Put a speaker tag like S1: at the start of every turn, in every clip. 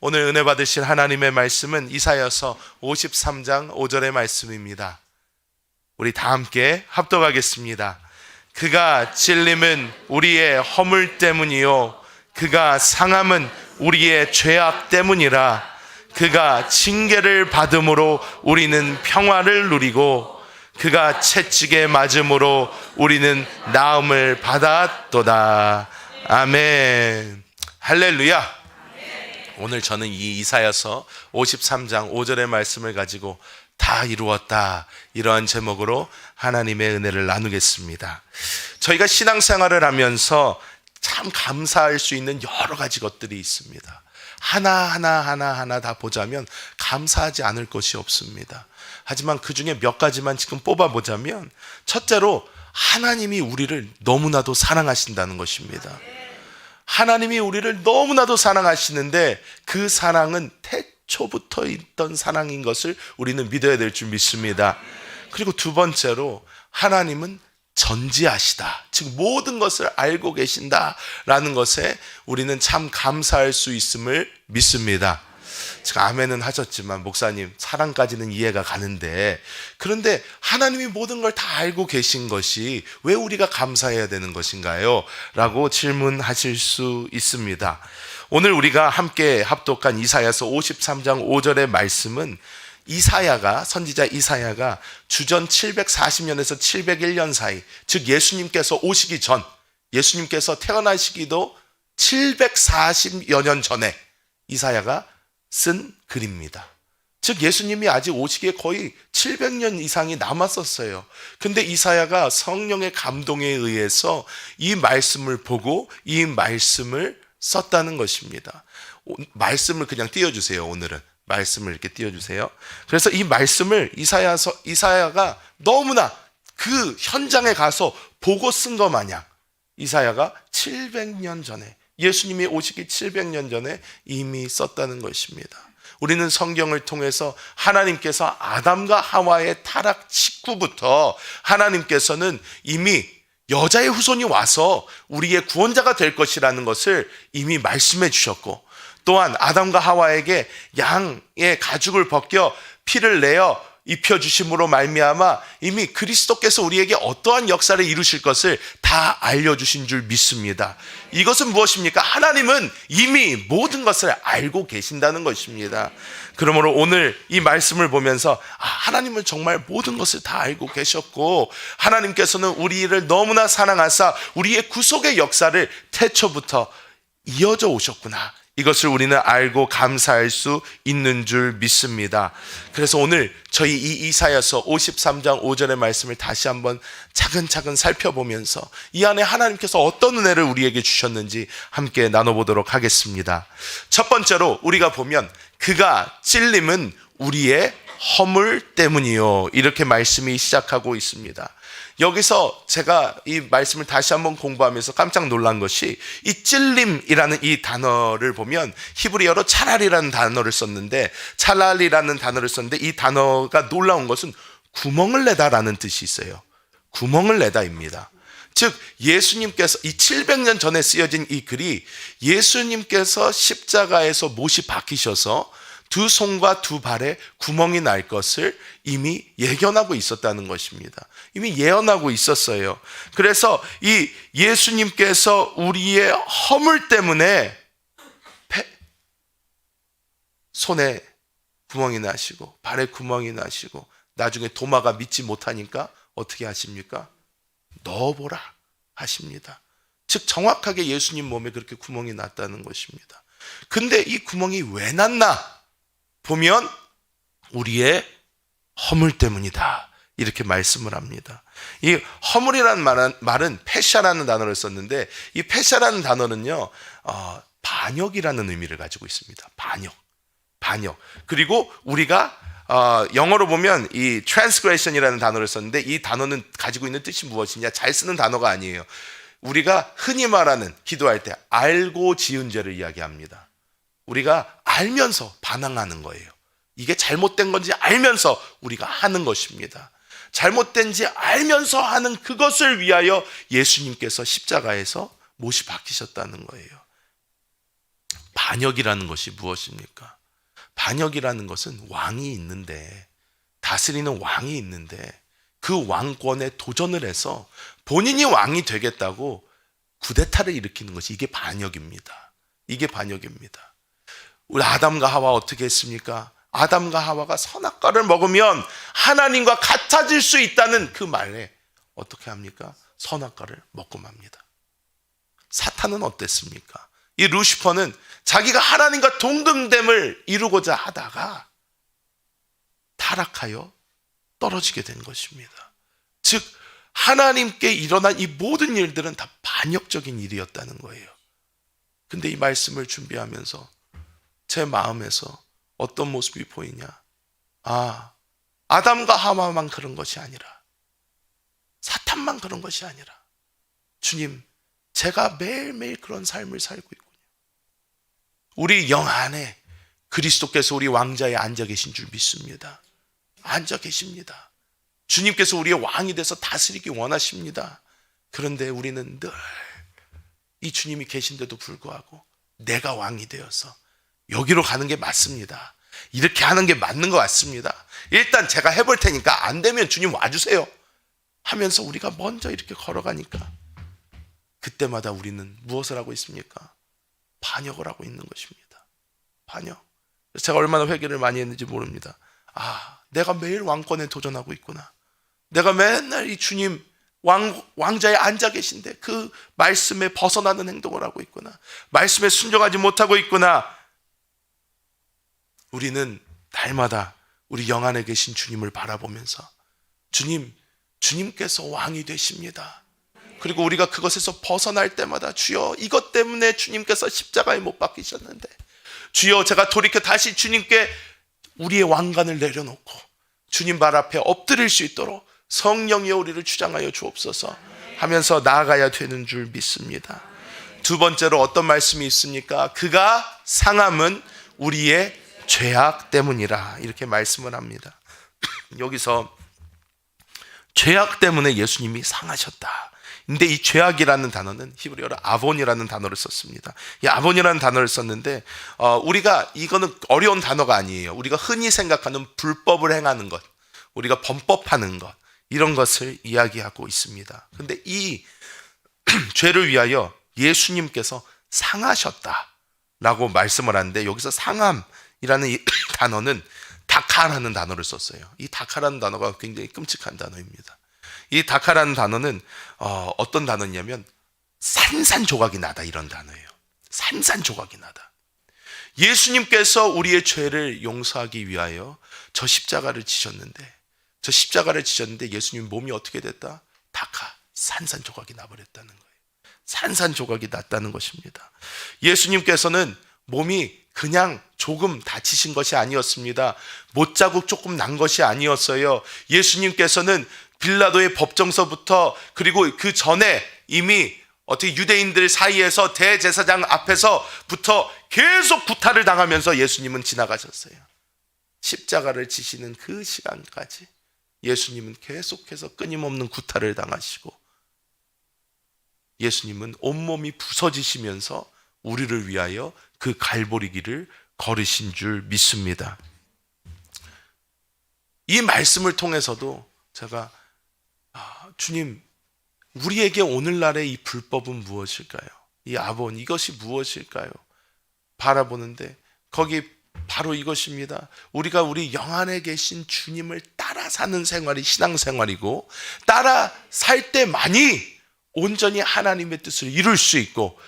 S1: 오늘 은혜 받으실 하나님의 말씀은 이사야서 53장 5절의 말씀입니다. 우리 다 함께 합독하겠습니다. 그가 찔림은 우리의 허물 때문이요 그가 상함은 우리의 죄악 때문이라. 그가 징계를 받음으로 우리는 평화를 누리고 그가 채찍에 맞음으로 우리는 나음을 받았도다. 아멘. 할렐루야. 오늘 저는 이 이사야서 53장 5절의 말씀을 가지고 다 이루었다, 이러한 제목으로 하나님의 은혜를 나누겠습니다. 저희가 신앙생활을 하면서 참 감사할 수 있는 여러 가지 것들이 있습니다. 하나하나 다 보자면 감사하지 않을 것이 없습니다. 하지만 그 중에 몇 가지만 지금 뽑아보자면, 첫째로 하나님이 우리를 너무나도 사랑하신다는 것입니다. 하나님이 우리를 너무나도 사랑하시는데 그 사랑은 태초부터 있던 사랑인 것을 우리는 믿어야 될 줄 믿습니다. 그리고 두 번째로 하나님은 전지하시다, 즉 모든 것을 알고 계신다라는 것에 우리는 참 감사할 수 있음을 믿습니다. 제가 아멘은 하셨지만, 목사님 사랑까지는 이해가 가는데, 그런데 하나님이 모든 걸 다 알고 계신 것이 왜 우리가 감사해야 되는 것인가요? 라고 질문하실 수 있습니다. 오늘 우리가 함께 합독한 이사야서 53장 5절의 말씀은 선지자 이사야가 주전 740년에서 701년 사이, 즉 예수님께서 오시기 전, 예수님께서 태어나시기도 740여 년 전에 이사야가 쓴 글입니다. 즉 예수님이 아직 오시기에 거의 700년 이상이 남았었어요. 근데 이사야가 성령의 감동에 의해서 이 말씀을 보고 이 말씀을 썼다는 것입니다. 말씀을 그냥 띄워주세요. 오늘은 말씀을 이렇게 띄워주세요. 그래서 이 말씀을 이사야가 너무나 그 현장에 가서 보고 쓴 것 마냥 이사야가 700년 전에, 예수님이 오시기 700년 전에 이미 썼다는 것입니다. 우리는 성경을 통해서 하나님께서 아담과 하와의 타락 직후부터 하나님께서는 이미 여자의 후손이 와서 우리의 구원자가 될 것이라는 것을 이미 말씀해 주셨고, 또한 아담과 하와에게 양의 가죽을 벗겨 피를 내어 입혀주심으로 말미암아 이미 그리스도께서 우리에게 어떠한 역사를 이루실 것을 다 알려주신 줄 믿습니다. 이것은 무엇입니까? 하나님은 이미 모든 것을 알고 계신다는 것입니다. 그러므로 오늘 이 말씀을 보면서 하나님은 정말 모든 것을 다 알고 계셨고, 하나님께서는 우리를 너무나 사랑하사 우리의 구속의 역사를 태초부터 이어져 오셨구나, 이것을 우리는 알고 감사할 수 있는 줄 믿습니다. 그래서 오늘 저희 이 이사야서 53장 5절의 말씀을 다시 한번 차근차근 살펴보면서 이 안에 하나님께서 어떤 은혜를 우리에게 주셨는지 함께 나눠보도록 하겠습니다. 첫 번째로 우리가 보면 그가 찔림은 우리의 허물 때문이요, 이렇게 말씀이 시작하고 있습니다. 여기서 제가 이 말씀을 다시 한번 공부하면서 깜짝 놀란 것이, 이 찔림이라는 이 단어를 보면 히브리어로 찰랄이라는 단어를 썼는데, 이 단어가 놀라운 것은 구멍을 내다라는 뜻이 있어요. 구멍을 내다입니다. 즉 예수님께서 이 700년 전에 쓰여진 이 글이 예수님께서 십자가에서 못이 박히셔서 두 손과 두 발에 구멍이 날 것을 이미 예견하고 있었다는 것입니다. 이미 예언하고 있었어요. 그래서 이 예수님께서 우리의 허물 때문에 손에 구멍이 나시고 발에 구멍이 나시고, 나중에 도마가 믿지 못하니까 어떻게 하십니까? 넣어보라 하십니다. 즉 정확하게 예수님 몸에 그렇게 구멍이 났다는 것입니다. 근데 이 구멍이 왜 났나 보면 우리의 허물 때문이다, 이렇게 말씀을 합니다. 이 허물이라는 말은 패샤라는 단어를 썼는데, 이 패샤라는 단어는요 반역이라는 의미를 가지고 있습니다. 반역. 그리고 우리가 영어로 보면 이 transgression이라는 단어를 썼는데, 이 단어는 가지고 있는 뜻이 무엇이냐, 잘 쓰는 단어가 아니에요. 우리가 흔히 말하는 기도할 때 알고 지은 죄를 이야기합니다. 우리가 알면서 반항하는 거예요. 이게 잘못된 건지 알면서 우리가 하는 것입니다. 잘못된지 알면서 하는 그것을 위하여 예수님께서 십자가에서 못이 박히셨다는 거예요. 반역이라는 것이 무엇입니까? 반역이라는 것은 왕이 있는데, 다스리는 왕이 있는데 그 왕권에 도전을 해서 본인이 왕이 되겠다고 쿠데타를 일으키는 것이, 이게 반역입니다. 이게 반역입니다. 우리 아담과 하와 어떻게 했습니까? 아담과 하와가 선악과를 먹으면 하나님과 같아질 수 있다는 그 말에 어떻게 합니까? 선악과를 먹고 맙니다. 사탄은 어땠습니까? 이 루시퍼는 자기가 하나님과 동등됨을 이루고자 하다가 타락하여 떨어지게 된 것입니다. 즉 하나님께 일어난 이 모든 일들은 다 반역적인 일이었다는 거예요. 근데 이 말씀을 준비하면서 제 마음에서 어떤 모습이 보이냐? 아담과 하와만 그런 것이 아니라, 사탄만 그런 것이 아니라, 주님, 제가 매일매일 그런 삶을 살고 있군요. 우리 영 안에 그리스도께서 우리 왕자에 앉아 계신 줄 믿습니다. 앉아 계십니다. 주님께서 우리의 왕이 돼서 다스리기 원하십니다. 그런데 우리는 늘 이 주님이 계신데도 불구하고 내가 왕이 되어서 여기로 가는 게 맞습니다. 이렇게 하는 게 맞는 것 같습니다. 일단 제가 해볼 테니까 안 되면 주님 와주세요 하면서 우리가 먼저 이렇게 걸어가니까 그때마다 우리는 무엇을 하고 있습니까? 반역을 하고 있는 것입니다. 반역. 제가 얼마나 회개를 많이 했는지 모릅니다. 내가 매일 왕권에 도전하고 있구나. 내가 맨날 이 주님 왕자에 앉아 계신데 그 말씀에 벗어나는 행동을 하고 있구나. 말씀에 순종하지 못하고 있구나. 우리는 날마다 우리 영 안에 계신 주님을 바라보면서 주님께서 왕이 되십니다. 그리고 우리가 그것에서 벗어날 때마다 주여, 이것 때문에 주님께서 십자가에 못 박히셨는데, 주여, 제가 돌이켜 다시 주님께 우리의 왕관을 내려놓고 주님 발 앞에 엎드릴 수 있도록 성령이여 우리를 주장하여 주옵소서 하면서 나아가야 되는 줄 믿습니다. 두 번째로 어떤 말씀이 있습니까? 그가 상함은 우리의 죄악 때문이라, 이렇게 말씀을 합니다. 여기서 죄악 때문에 예수님이 상하셨다. 근데 이 죄악이라는 단어는 히브리어로 아본이라는 단어를 썼습니다. 이 아본이라는 단어를 썼는데 우리가, 이거는 어려운 단어가 아니에요. 우리가 흔히 생각하는 불법을 행하는 것, 우리가 범법하는 것, 이런 것을 이야기하고 있습니다. 근데 이 죄를 위하여 예수님께서 상하셨다라고 말씀을 하는데, 여기서 상함이라는 이 단어는 다카라는 단어를 썼어요. 이 다카라는 단어가 굉장히 끔찍한 단어입니다. 이 다카라는 단어는 어떤 단어냐면 산산조각이 나다, 이런 단어예요. 산산조각이 나다. 예수님께서 우리의 죄를 용서하기 위하여 저 십자가를 지셨는데 예수님 몸이 어떻게 됐다? 다카, 산산조각이 나버렸다는 거예요. 산산조각이 났다는 것입니다. 예수님께서는 몸이 그냥 조금 다치신 것이 아니었습니다. 못자국 조금 난 것이 아니었어요. 예수님께서는 빌라도의 법정서부터, 그리고 그 전에 이미 어떻게 유대인들 사이에서 대제사장 앞에서부터 계속 구타를 당하면서 예수님은 지나가셨어요. 십자가를 지시는 그 시간까지 예수님은 계속해서 끊임없는 구타를 당하시고, 예수님은 온몸이 부서지시면서 우리를 위하여 그 갈보리 길을 걸으신 줄 믿습니다. 이 말씀을 통해서도 제가 주님, 우리에게 오늘날의 이 불법은 무엇일까요? 이 아본, 이것이 무엇일까요? 바라보는데 거기 바로 이것입니다. 우리가 우리 영 안에 계신 주님을 따라 사는 생활이 신앙생활이고, 따라 살 때만이 온전히 하나님의 뜻을 이룰 수 있고,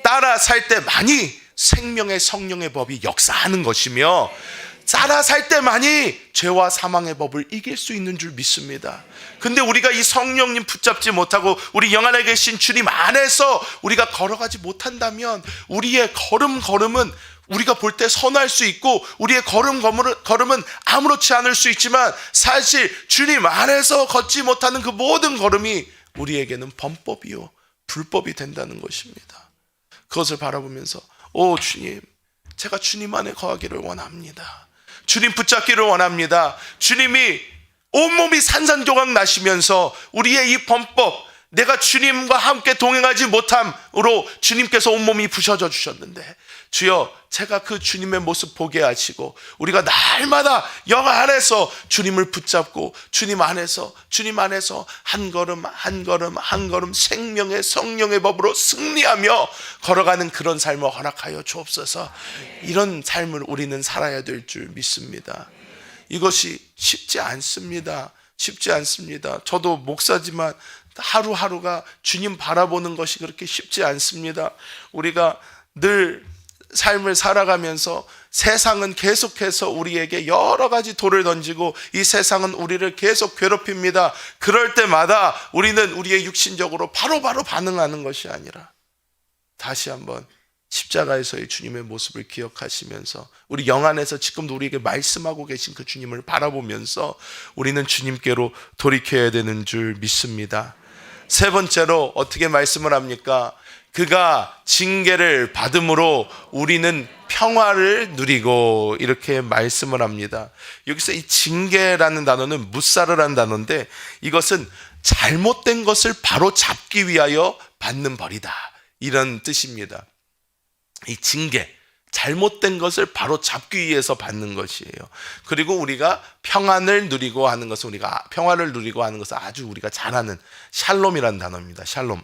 S1: 따라 살 때만이 생명의 성령의 법이 역사하는 것이며, 따라 살 때만이 죄와 사망의 법을 이길 수 있는 줄 믿습니다. 근데 우리가 이 성령님 붙잡지 못하고 우리 영 안에 계신 주님 안에서 우리가 걸어가지 못한다면, 우리의 걸음은 우리가 볼 때 선할 수 있고, 우리의 걸음은 아무렇지 않을 수 있지만, 사실 주님 안에서 걷지 못하는 그 모든 걸음이 우리에게는 범법이요 불법이 된다는 것입니다. 그것을 바라보면서 오 주님, 제가 주님 안에 거하기를 원합니다. 주님 붙잡기를 원합니다. 주님이 온몸이 산산조각 나시면서 우리의 이 범법, 내가 주님과 함께 동행하지 못함으로 주님께서 온몸이 부셔져 주셨는데, 주여 제가 그 주님의 모습 보게 하시고 우리가 날마다 영 안에서 주님을 붙잡고 주님 안에서 한 걸음 한 걸음 한 걸음 생명의 성령의 법으로 승리하며 걸어가는 그런 삶을 허락하여 주옵소서. 이런 삶을 우리는 살아야 될 줄 믿습니다. 이것이 쉽지 않습니다. 쉽지 않습니다. 저도 목사지만 하루하루가 주님 바라보는 것이 그렇게 쉽지 않습니다. 우리가 늘 삶을 살아가면서 세상은 계속해서 우리에게 여러 가지 돌을 던지고 이 세상은 우리를 계속 괴롭힙니다. 그럴 때마다 우리는 우리의 육신적으로 바로바로 반응하는 것이 아니라 다시 한번 십자가에서의 주님의 모습을 기억하시면서 우리 영 안에서 지금도 우리에게 말씀하고 계신 그 주님을 바라보면서 우리는 주님께로 돌이켜야 되는 줄 믿습니다. 세 번째로 어떻게 말씀을 합니까? 그가 징계를 받음으로 우리는 평화를 누리고, 이렇게 말씀을 합니다. 여기서 이 징계라는 단어는 무사르라는 단어인데 이것은 잘못된 것을 바로 잡기 위하여 받는 벌이다, 이런 뜻입니다. 이 징계, 잘못된 것을 바로 잡기 위해서 받는 것이에요. 그리고 우리가 평안을 누리고 하는 것은, 우리가 평화를 누리고 하는 것은 아주 우리가 잘 아는 샬롬이라는 단어입니다. 샬롬.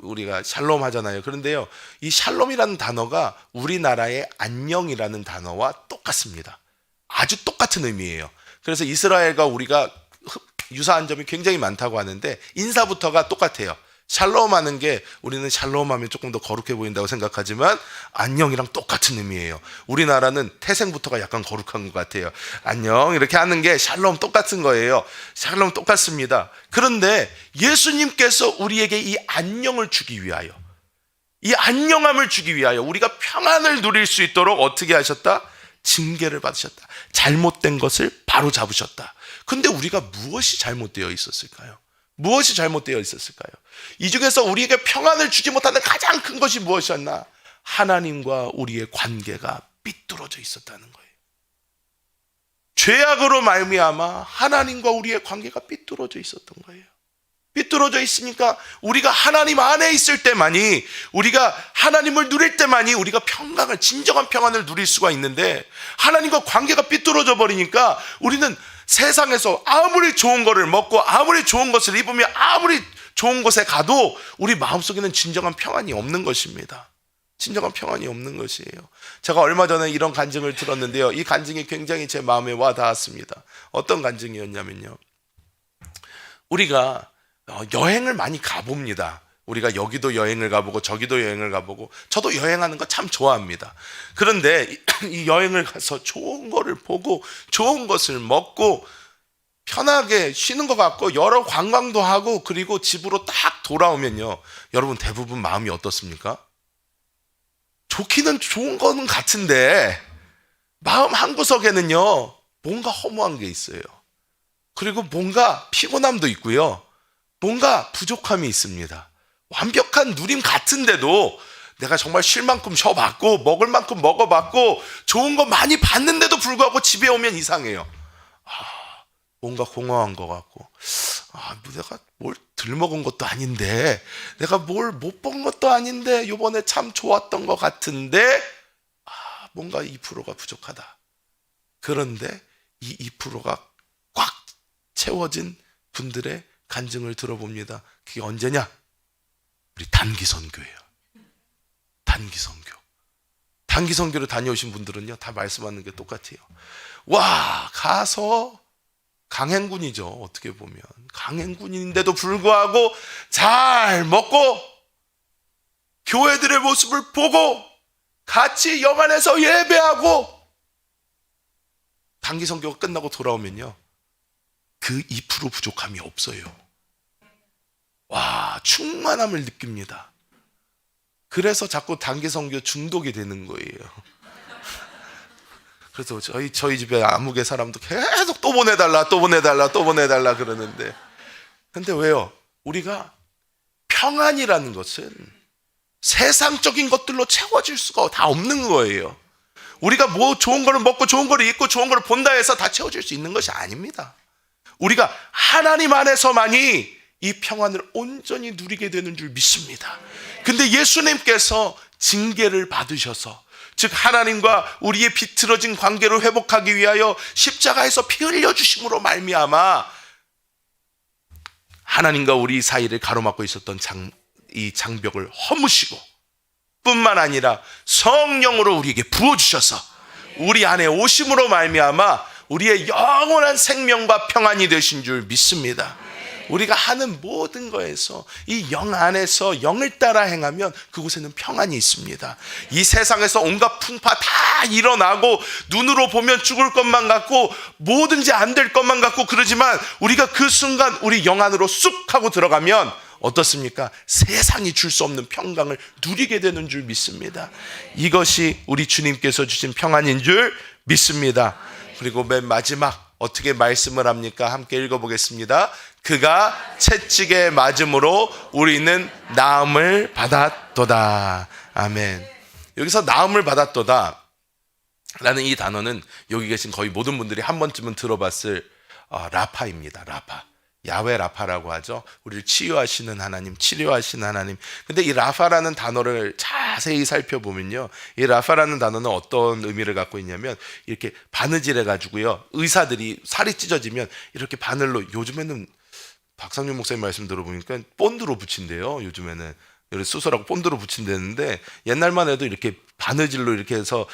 S1: 우리가 샬롬 하잖아요. 그런데요, 이 샬롬이라는 단어가 우리나라의 안녕이라는 단어와 똑같습니다. 아주 똑같은 의미예요. 그래서 이스라엘과 우리가 유사한 점이 굉장히 많다고 하는데 인사부터가 똑같아요. 샬롬 하는 게, 우리는 샬롬 하면 조금 더 거룩해 보인다고 생각하지만 안녕이랑 똑같은 의미예요. 우리나라는 태생부터가 약간 거룩한 것 같아요. 안녕 이렇게 하는 게 샬롬 똑같은 거예요. 샬롬 똑같습니다. 그런데 예수님께서 우리에게 이 안녕을 주기 위하여, 이 안녕함을 주기 위하여 우리가 평안을 누릴 수 있도록 어떻게 하셨다? 징계를 받으셨다. 잘못된 것을 바로 잡으셨다. 근데 우리가 무엇이 잘못되어 있었을까요? 무엇이 잘못되어 있었을까요? 이 중에서 우리에게 평안을 주지 못하는 가장 큰 것이 무엇이었나? 하나님과 우리의 관계가 삐뚤어져 있었다는 거예요. 죄악으로 말미암아 하나님과 우리의 관계가 삐뚤어져 있었던 거예요. 삐뚤어져 있으니까 우리가 하나님 안에 있을 때만이, 우리가 하나님을 누릴 때만이 우리가 평강을, 진정한 평안을 누릴 수가 있는데, 하나님과 관계가 삐뚤어져 버리니까 우리는 세상에서 아무리 좋은 거를 먹고 아무리 좋은 것을 입으며 아무리 좋은 곳에 가도 우리 마음속에는 진정한 평안이 없는 것입니다. 진정한 평안이 없는 것이에요. 제가 얼마 전에 이런 간증을 들었는데요, 이 간증이 굉장히 제 마음에 와 닿았습니다. 어떤 간증이었냐면요, 우리가 여행을 많이 가봅니다. 우리가 여기도 여행을 가보고 저기도 여행을 가보고, 저도 여행하는 거 참 좋아합니다. 그런데 이 여행을 가서 좋은 거를 보고 좋은 것을 먹고 편하게 쉬는 것 같고 여러 관광도 하고, 그리고 집으로 딱 돌아오면요, 여러분 대부분 마음이 어떻습니까? 좋기는 좋은 거는 같은데 마음 한구석에는요 뭔가 허무한 게 있어요. 그리고 뭔가 피곤함도 있고요, 뭔가 부족함이 있습니다. 완벽한 누림 같은데도 내가 정말 쉴 만큼 쉬어봤고 먹을 만큼 먹어봤고 좋은 거 많이 봤는데도 불구하고 집에 오면 이상해요. 뭔가 공허한 것 같고, 내가 뭘 덜 먹은 것도 아닌데, 내가 뭘 못 본 것도 아닌데, 이번에 참 좋았던 것 같은데 뭔가 2%가 부족하다. 그런데 이 2%가 꽉 채워진 분들의 간증을 들어봅니다. 그게 언제냐? 우리 단기선교예요. 단기선교. 단기선교를 다녀오신 분들은요 다 말씀하는 게 똑같아요. 와, 가서 강행군이죠. 어떻게 보면 강행군인데도 불구하고 잘 먹고 교회들의 모습을 보고 같이 영 안에서 예배하고, 단기선교가 끝나고 돌아오면요 그 2% 부족함이 없어요. 와, 충만함을 느낍니다. 그래서 자꾸 단기선교 중독이 되는 거예요. 그래서 저희 집에 아무개 사람도 계속 또 보내달라 그러는데, 근데 왜요? 우리가 평안이라는 것은 세상적인 것들로 채워질 수가 다 없는 거예요. 우리가 뭐 좋은 거를 먹고 좋은 거를 입고 좋은 거를 본다 해서 다 채워질 수 있는 것이 아닙니다. 우리가 하나님 안에서만이 이 평안을 온전히 누리게 되는 줄 믿습니다. 근데 예수님께서 징계를 받으셔서 즉 하나님과 우리의 비틀어진 관계를 회복하기 위하여 십자가에서 피 흘려주심으로 말미암아 하나님과 우리 사이를 가로막고 있었던 이 장벽을 허무시고 뿐만 아니라 성령으로 우리에게 부어주셔서 우리 안에 오심으로 말미암아 우리의 영원한 생명과 평안이 되신 줄 믿습니다. 우리가 하는 모든 거에서 이 영 안에서 영을 따라 행하면 그곳에는 평안이 있습니다. 이 세상에서 온갖 풍파 다 일어나고 눈으로 보면 죽을 것만 같고 뭐든지 안 될 것만 같고 그러지만 우리가 그 순간 우리 영 안으로 쑥 하고 들어가면 어떻습니까? 세상이 줄 수 없는 평강을 누리게 되는 줄 믿습니다. 이것이 우리 주님께서 주신 평안인 줄 믿습니다. 그리고 맨 마지막 어떻게 말씀을 합니까? 함께 읽어보겠습니다. 그가 채찍에 맞음으로 우리는 나음을 받았도다. 아멘. 여기서 나음을 받았도다 라는 이 단어는 여기 계신 거의 모든 분들이 한 번쯤은 들어봤을 라파입니다. 라파. 야훼 라파라고 하죠. 우리를 치유하시는 하나님, 치료하시는 하나님. 근데 이 라파라는 단어를 자세히 살펴보면요, 이 라파라는 단어는 어떤 의미를 갖고 있냐면 이렇게 바느질해 가지고요, 의사들이 살이 찢어지면 이렇게 바늘로, 요즘에는 박상윤 목사님 말씀 들어보니까 본드로 붙인대요. 요즘에는 수술하고 본드로 붙인다는데 옛날만 해도 이렇게 바느질로 이렇게 해서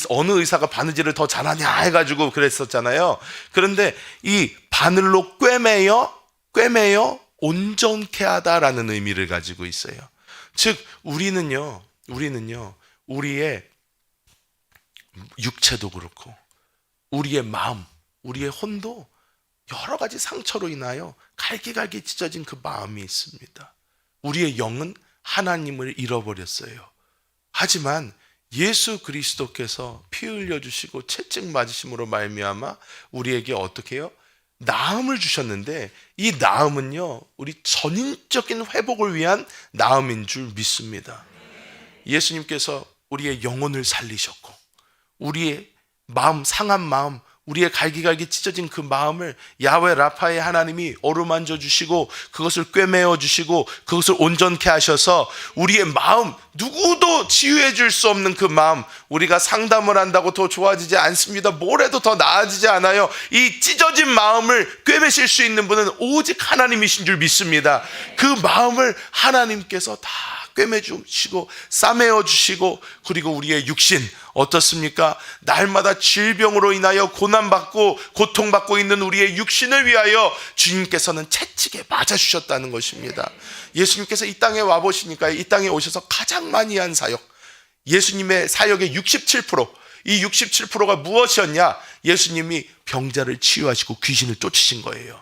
S1: 어느 의사가 바느질을 더 잘하냐 해가지고 그랬었잖아요. 그런데 이 바늘로 꿰매어 온전케 하다라는 의미를 가지고 있어요. 즉 우리는요 우리의 육체도 그렇고 우리의 마음, 우리의 혼도 여러 가지 상처로 인하여 갈기갈기 찢어진 그 마음이 있습니다. 우리의 영은 하나님을 잃어버렸어요. 하지만 예수 그리스도께서 피 흘려주시고 채찍 맞으심으로 말미암아 우리에게 어떻게 해요? 나음을 주셨는데 이 나음은요 우리 전인적인 회복을 위한 나음인 줄 믿습니다. 예수님께서 우리의 영혼을 살리셨고 우리의 마음, 상한 마음, 우리의 갈기갈기 찢어진 그 마음을 야훼 라파의 하나님이 어루만져 주시고 그것을 꿰매어 주시고 그것을 온전케 하셔서 우리의 마음, 누구도 치유해 줄 수 없는 그 마음, 우리가 상담을 한다고 더 좋아지지 않습니다. 뭘 해도 더 나아지지 않아요. 이 찢어진 마음을 꿰매실 수 있는 분은 오직 하나님이신 줄 믿습니다. 그 마음을 하나님께서 다 꿰매주시고 싸매어 주시고 그리고 우리의 육신 어떻습니까? 날마다 질병으로 인하여 고난받고 고통받고 있는 우리의 육신을 위하여 주님께서는 채찍에 맞아주셨다는 것입니다. 예수님께서 이 땅에 와보시니까 이 땅에 오셔서 가장 많이 한 사역, 예수님의 사역의 67%, 이 67%가 무엇이었냐? 예수님이 병자를 치유하시고 귀신을 쫓으신 거예요.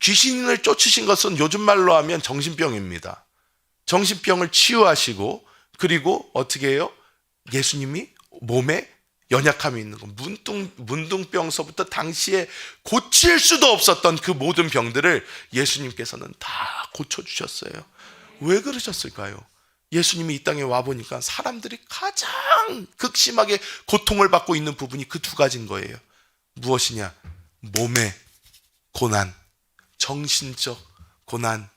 S1: 귀신을 쫓으신 것은 요즘 말로 하면 정신병입니다. 정신병을 치유하시고 그리고 어떻게 해요? 예수님이 몸에 연약함이 있는 거, 문둥병서부터 당시에 고칠 수도 없었던 그 모든 병들을 예수님께서는 다 고쳐주셨어요. 왜 그러셨을까요? 예수님이 이 땅에 와보니까 사람들이 가장 극심하게 고통을 받고 있는 부분이 그 두 가지인 거예요. 무엇이냐? 몸의 고난, 정신적 고난,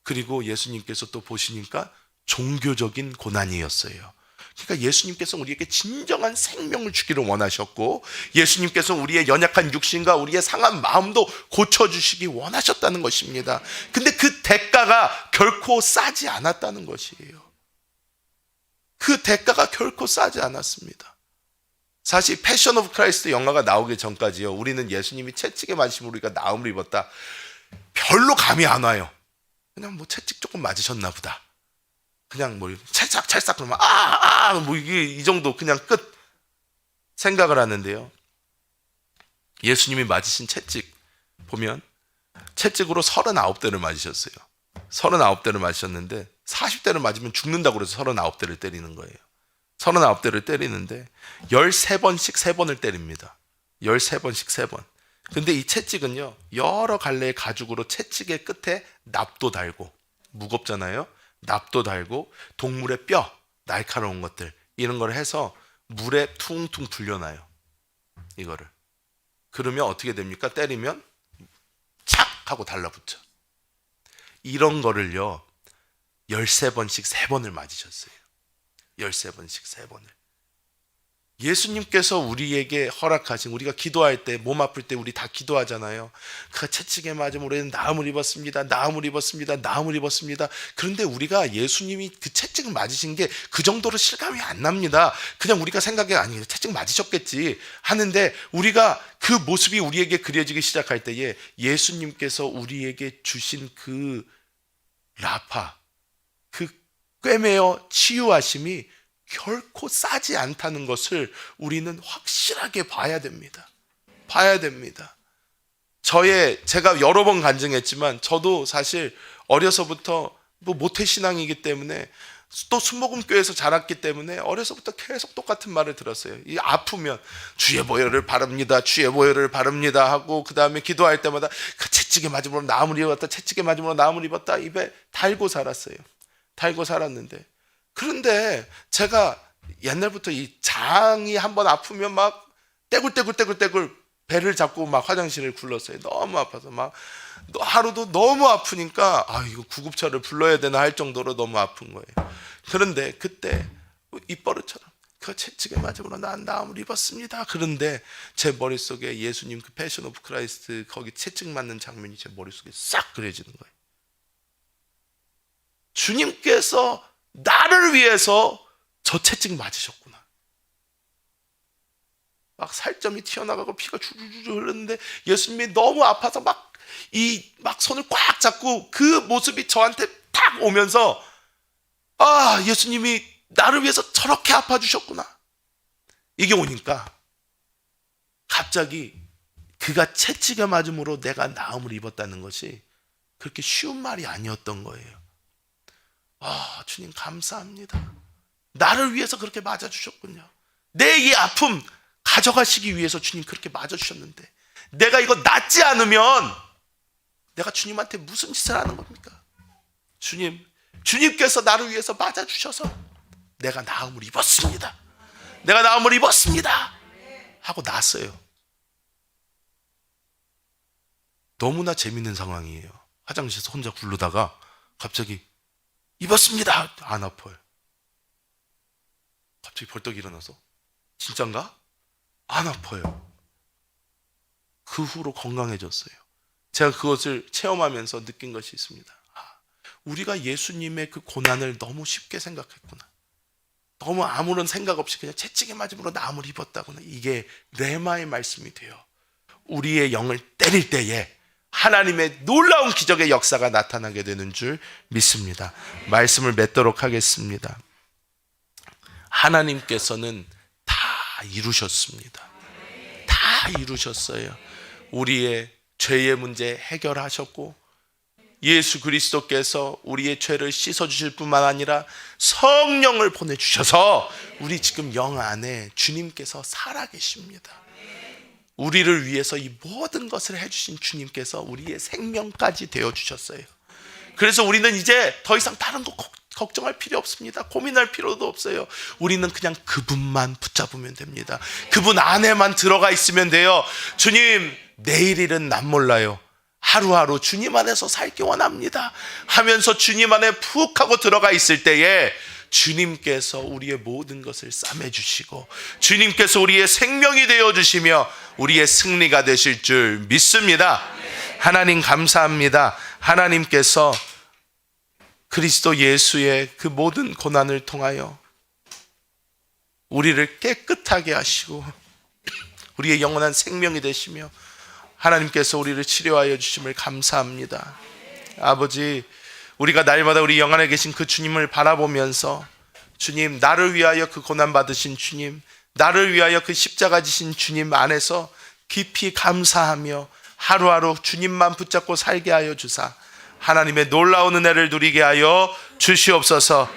S1: 그리고 예수님께서 또 보시니까 종교적인 고난이었어요. 그러니까 예수님께서 우리에게 진정한 생명을 주기를 원하셨고 예수님께서 우리의 연약한 육신과 우리의 상한 마음도 고쳐주시기 원하셨다는 것입니다. 근데 그 대가가 결코 싸지 않았다는 것이에요. 그 대가가 결코 싸지 않았습니다. 사실 패션 오브 크라이스트 영화가 나오기 전까지요, 우리는 예수님이 채찍에 맞으심으로 우리가 나음을 입었다, 별로 감이 안 와요. 그냥 뭐 채찍 조금 맞으셨나 보다. 그냥 뭐 찰싹찰싹 그러면 뭐 이게 이 정도 그냥 끝 생각을 하는데요. 예수님이 맞으신 채찍 보면 채찍으로 39대를 맞으셨어요. 39대를 맞으셨는데 40대를 맞으면 죽는다고 그래서 39대를 때리는 거예요. 39대를 때리는데 13번씩 3번을 때립니다. 13번씩 3번. 근데 이 채찍은요 여러 갈래의 가죽으로 채찍의 끝에 납도 달고, 무겁잖아요. 납도 달고 동물의 뼈, 날카로운 것들 이런 걸 해서 물에 퉁퉁 불려놔요. 이거를. 그러면 어떻게 됩니까? 때리면 착 하고 달라붙죠. 이런 거를요 13번씩 3번을 맞으셨어요. 13번씩 3번을. 예수님께서 우리에게 허락하신, 우리가 기도할 때, 몸 아플 때 우리 다 기도하잖아요. 그가 채찍에 맞음으로 나음을 입었습니다. 나음을 입었습니다. 나음을 입었습니다. 그런데 우리가 예수님이 그 채찍을 맞으신 게 그 정도로 실감이 안 납니다. 그냥 우리가 생각에 아니 채찍 맞으셨겠지 하는데, 우리가 그 모습이 우리에게 그려지기 시작할 때에 예수님께서 우리에게 주신 그 라파, 그 꿰매어 치유하심이 결코 싸지 않다는 것을 우리는 확실하게 봐야 됩니다. 봐야 됩니다. 제가 여러 번 간증했지만, 저도 사실 어려서부터 모태신앙이기 때문에, 또 순복음교회에서 자랐기 때문에 어려서부터 계속 똑같은 말을 들었어요. 이 아프면 주의 보혈을 바릅니다, 주의 보혈을 바릅니다 하고, 그 다음에 기도할 때마다 그 채찍에 맞음으로 나음을 입었다, 채찍에 맞음으로 나음을 입었다, 입에 달고 살았어요. 달고 살았는데, 그런데 제가 옛날부터 이 장이 한번 아프면 막 떼굴떼굴 배를 잡고 막 화장실을 굴렀어요. 너무 아파서 막 하루도 너무 아프니까 이거 구급차를 불러야 되나 할 정도로 너무 아픈 거예요. 그런데 그때 입버릇처럼 그 채찍에 맞음으로 난 나음을 입었습니다. 그런데 제 머릿속에 예수님 그 패션 오브 크라이스트 거기 채찍 맞는 장면이 제 머릿속에 싹 그려지는 거예요. 주님께서 나를 위해서 저 채찍 맞으셨구나. 막 살점이 튀어나가고 피가 주르르 흐르는데 예수님이 너무 아파서 막 손을 꽉 잡고 그 모습이 저한테 탁 오면서, 예수님이 나를 위해서 저렇게 아파주셨구나. 이게 오니까 갑자기 그가 채찍에 맞음으로 내가 나음을 입었다는 것이 그렇게 쉬운 말이 아니었던 거예요. 주님 감사합니다. 나를 위해서 그렇게 맞아주셨군요. 내 이 아픔 가져가시기 위해서 주님 그렇게 맞아주셨는데, 내가 이거 낫지 않으면 내가 주님한테 무슨 짓을 하는 겁니까? 주님께서 나를 위해서 맞아주셔서 내가 나음을 입었습니다. 내가 나음을 입었습니다 하고 났어요. 너무나 재밌는 상황이에요. 화장실에서 혼자 굴르다가 갑자기 입었습니다. 안 아파요. 갑자기 벌떡 일어나서 진짠가? 안 아파요. 그 후로 건강해졌어요. 제가 그것을 체험하면서 느낀 것이 있습니다. 우리가 예수님의 그 고난을 너무 쉽게 생각했구나. 너무 아무런 생각 없이 그냥 채찍에 맞음으로 나음을 입었다구나. 이게 레마의 말씀이 돼요. 우리의 영을 때릴 때에 하나님의 놀라운 기적의 역사가 나타나게 되는 줄 믿습니다. 말씀을 맺도록 하겠습니다. 하나님께서는 다 이루셨습니다. 다 이루셨어요. 우리의 죄의 문제 해결하셨고, 예수 그리스도께서 우리의 죄를 씻어주실 뿐만 아니라 성령을 보내주셔서 우리 지금 영 안에 주님께서 살아계십니다. 우리를 위해서 이 모든 것을 해주신 주님께서 우리의 생명까지 되어주셨어요. 그래서 우리는 이제 더 이상 다른 거 걱정할 필요 없습니다. 고민할 필요도 없어요. 우리는 그냥 그분만 붙잡으면 됩니다. 그분 안에만 들어가 있으면 돼요. 주님, 내일 일은 난 몰라요. 하루하루 주님 안에서 살기 원합니다 하면서 주님 안에 푹 하고 들어가 있을 때에 주님께서 우리의 모든 것을 싸매주시고, 주님께서 우리의 생명이 되어주시며 우리의 승리가 되실 줄 믿습니다. 하나님 감사합니다. 하나님께서 그리스도 예수의 그 모든 고난을 통하여 우리를 깨끗하게 하시고 우리의 영원한 생명이 되시며 하나님께서 우리를 치료하여 주심을 감사합니다. 아버지, 우리가 날마다 우리 영 안에 계신 그 주님을 바라보면서, 주님, 나를 위하여 그 고난 받으신 주님, 나를 위하여 그 십자가 지신 주님 안에서 깊이 감사하며 하루하루 주님만 붙잡고 살게 하여 주사 하나님의 놀라운 은혜를 누리게 하여 주시옵소서.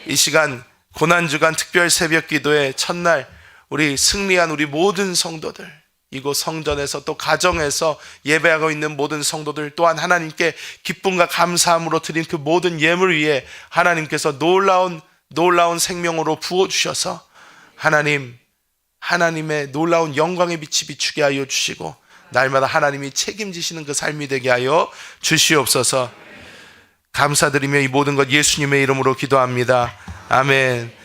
S1: 이 시간 고난주간 특별 새벽 기도의 첫날, 우리 승리한 우리 모든 성도들, 이곳 성전에서 또 가정에서 예배하고 있는 모든 성도들 또한 하나님께 기쁨과 감사함으로 드린 그 모든 예물 위에 하나님께서 놀라운 생명으로 부어주셔서 하나님의 놀라운 영광의 빛이 비추게 하여 주시고 날마다 하나님이 책임지시는 그 삶이 되게 하여 주시옵소서. 감사드리며 이 모든 것 예수님의 이름으로 기도합니다. 아멘.